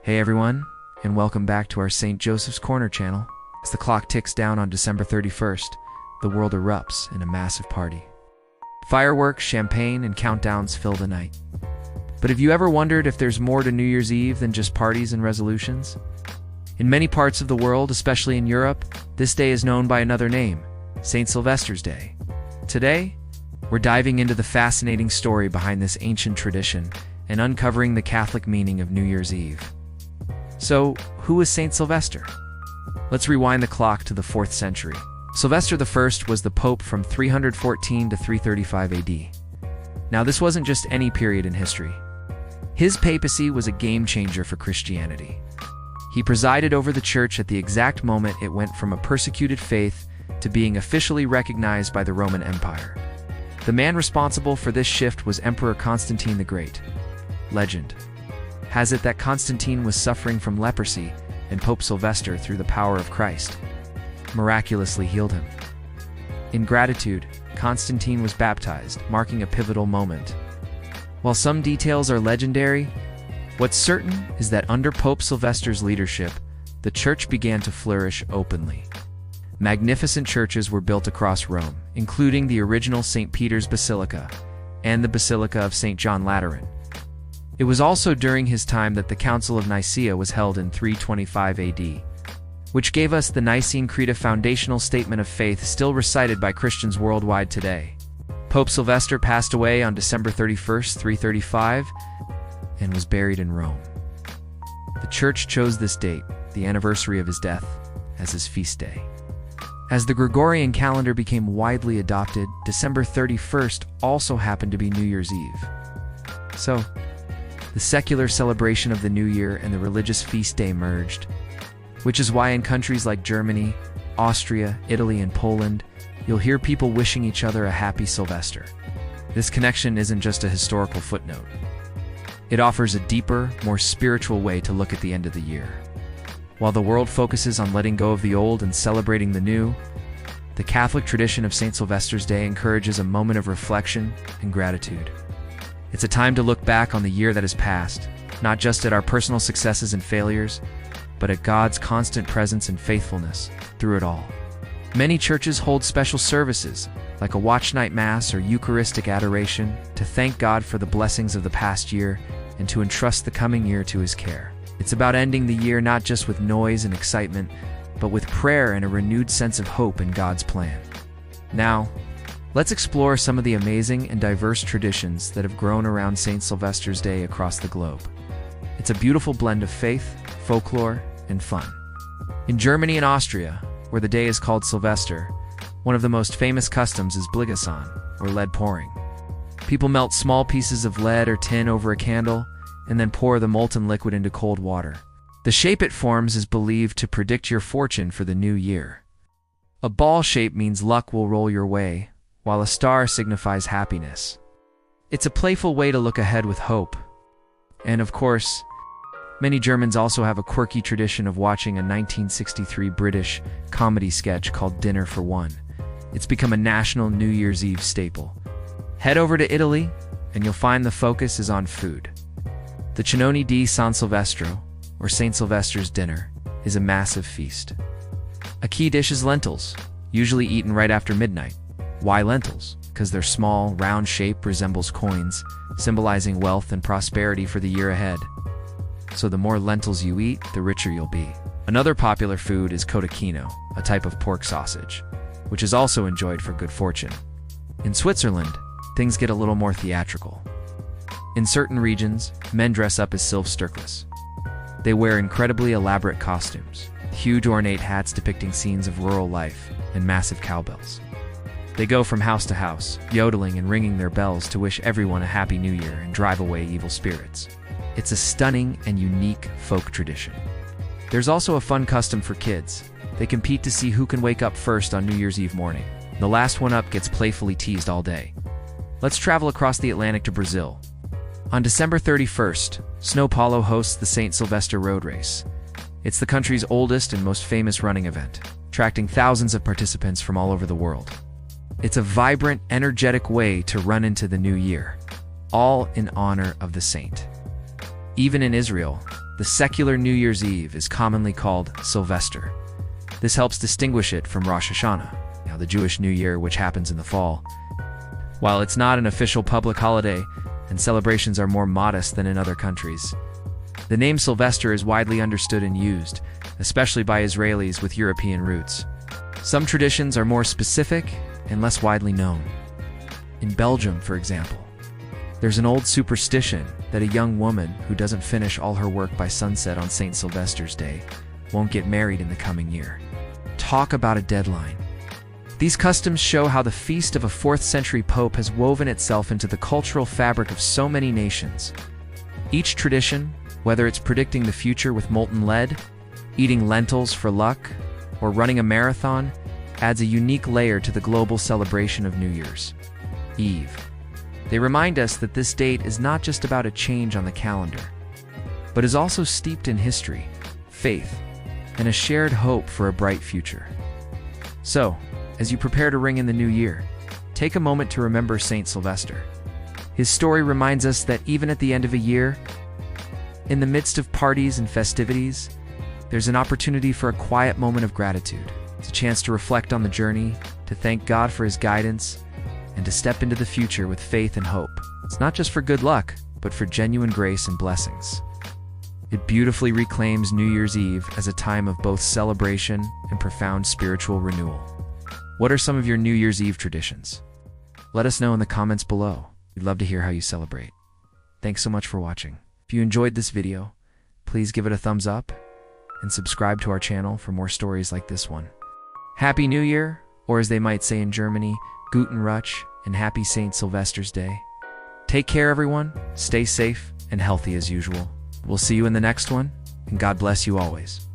Hey everyone, and welcome back to our St. Joseph's Corner channel. As the clock ticks down on December 31st, the world erupts in a massive party. Fireworks, champagne, and countdowns fill the night. But have you ever wondered if there's more to New Year's Eve than just parties and resolutions? In many parts of the world, especially in Europe, this day is known by another name, Saint Sylvester's Day. Today, we're diving into the fascinating story behind this ancient tradition and uncovering the Catholic meaning of New Year's Eve. So, who was Saint Sylvester? Let's rewind the clock to the 4th century. Silvester I was the pope from 314 to 335 AD. Now, this wasn't just any period in history. His papacy was a game-changer for Christianity. He presided over the church at the exact moment it went from a persecuted faith to being officially recognized by the Roman Empire. The man responsible for this shift was Emperor Constantine the Great. Legend has it that Constantine was suffering from leprosy, and Pope Silvester, through the power of Christ, miraculously healed him. In gratitude, Constantine was baptized, marking a pivotal moment. While some details are legendary, what's certain is that under Pope Silvester's leadership, the church began to flourish openly. Magnificent churches were built across Rome, including the original St. Peter's Basilica and the Basilica of St. John Lateran. It was also during his time that the Council of Nicaea was held in 325 AD, which gave us the Nicene Creed, a foundational statement of faith still recited by Christians worldwide today. Pope Silvester passed away on December 31st, 335, and was buried in Rome. The Church chose this date, the anniversary of his death, as his feast day. As the Gregorian calendar became widely adopted, December 31st also happened to be New Year's Eve. So, the secular celebration of the New Year and the religious feast day merged, which is why in countries like Germany, Austria, Italy, and Poland, you'll hear people wishing each other a happy Sylvester. This connection isn't just a historical footnote. It offers a deeper, more spiritual way to look at the end of the year. While the world focuses on letting go of the old and celebrating the new, the Catholic tradition of St. Sylvester's Day encourages a moment of reflection and gratitude. It's a time to look back on the year that has passed, not just at our personal successes and failures, but at God's constant presence and faithfulness through it all. Many churches hold special services, like a watch night mass or Eucharistic adoration, to thank God for the blessings of the past year and to entrust the coming year to His care. It's about ending the year not just with noise and excitement, but with prayer and a renewed sense of hope in God's plan. Now, let's explore some of the amazing and diverse traditions that have grown around St. Sylvester's Day across the globe. It's a beautiful blend of faith, folklore, and fun. In Germany and Austria, where the day is called Silvester, one of the most famous customs is Bligasan, or lead pouring. People melt small pieces of lead or tin over a candle and then pour the molten liquid into cold water. The shape it forms is believed to predict your fortune for the new year. A ball shape means luck will roll your way, while a star signifies happiness. It's a playful way to look ahead with hope. And of course, many Germans also have a quirky tradition of watching a 1963 British comedy sketch called Dinner for One. It's become a national New Year's Eve staple. Head over to Italy, and you'll find the focus is on food. The Cenone di San Silvestro, or St. Sylvester's Dinner, is a massive feast. A key dish is lentils, usually eaten right after midnight. Why lentils? Because their small, round shape resembles coins, symbolizing wealth and prosperity for the year ahead. So the more lentils you eat, the richer you'll be. Another popular food is cotechino, a type of pork sausage, which is also enjoyed for good fortune. In Switzerland, things get a little more theatrical. In certain regions, men dress up as Silvester. They wear incredibly elaborate costumes, huge ornate hats depicting scenes of rural life, and massive cowbells. They go from house to house, yodeling and ringing their bells to wish everyone a happy new year and drive away evil spirits. It's a stunning and unique folk tradition. There's also a fun custom for kids. They compete to see who can wake up first on New Year's Eve morning. The last one up gets playfully teased all day. Let's travel across the Atlantic to Brazil. On December 31st, São Paulo hosts the St. Sylvester Road Race. It's the country's oldest and most famous running event, attracting thousands of participants from all over the world. It's a vibrant, energetic way to run into the new year, all in honor of the saint. Even in Israel, The secular New Year's Eve is commonly called Silvester. This helps distinguish it from Rosh Hashanah, the Jewish New Year, which happens in the fall. While it's not an official public holiday, and celebrations are more modest than in other countries, the name Silvester is widely understood and used, especially by Israelis with European roots. Some traditions are more specific and less widely known. In Belgium, for example, there's an old superstition that a young woman who doesn't finish all her work by sunset on Saint Sylvester's Day won't get married in the coming year. Talk about a deadline. These customs show how the feast of a 4th century pope has woven itself into the cultural fabric of so many nations. Each tradition, whether it's predicting the future with molten lead, eating lentils for luck, or running a marathon, adds a unique layer to the global celebration of New Year's Eve. They remind us that this date is not just about a change on the calendar, but is also steeped in history, faith, and a shared hope for a bright future. So, as you prepare to ring in the new year, take a moment to remember Saint Sylvester. His story reminds us that even at the end of a year, in the midst of parties and festivities, there's an opportunity for a quiet moment of gratitude. It's a chance to reflect on the journey, to thank God for his guidance, and to step into the future with faith and hope. It's not just for good luck, but for genuine grace and blessings. It beautifully reclaims New Year's Eve as a time of both celebration and profound spiritual renewal. What are some of your New Year's Eve traditions? Let us know in the comments below. We'd love to hear how you celebrate. Thanks so much for watching. If you enjoyed this video, please give it a thumbs up and subscribe to our channel for more stories like this one. Happy New Year, or as they might say in Germany, Guten Rutsch, and happy Saint Sylvester's Day. Take care, everyone. Stay safe and healthy as usual. We'll see you in the next one, and God bless you always.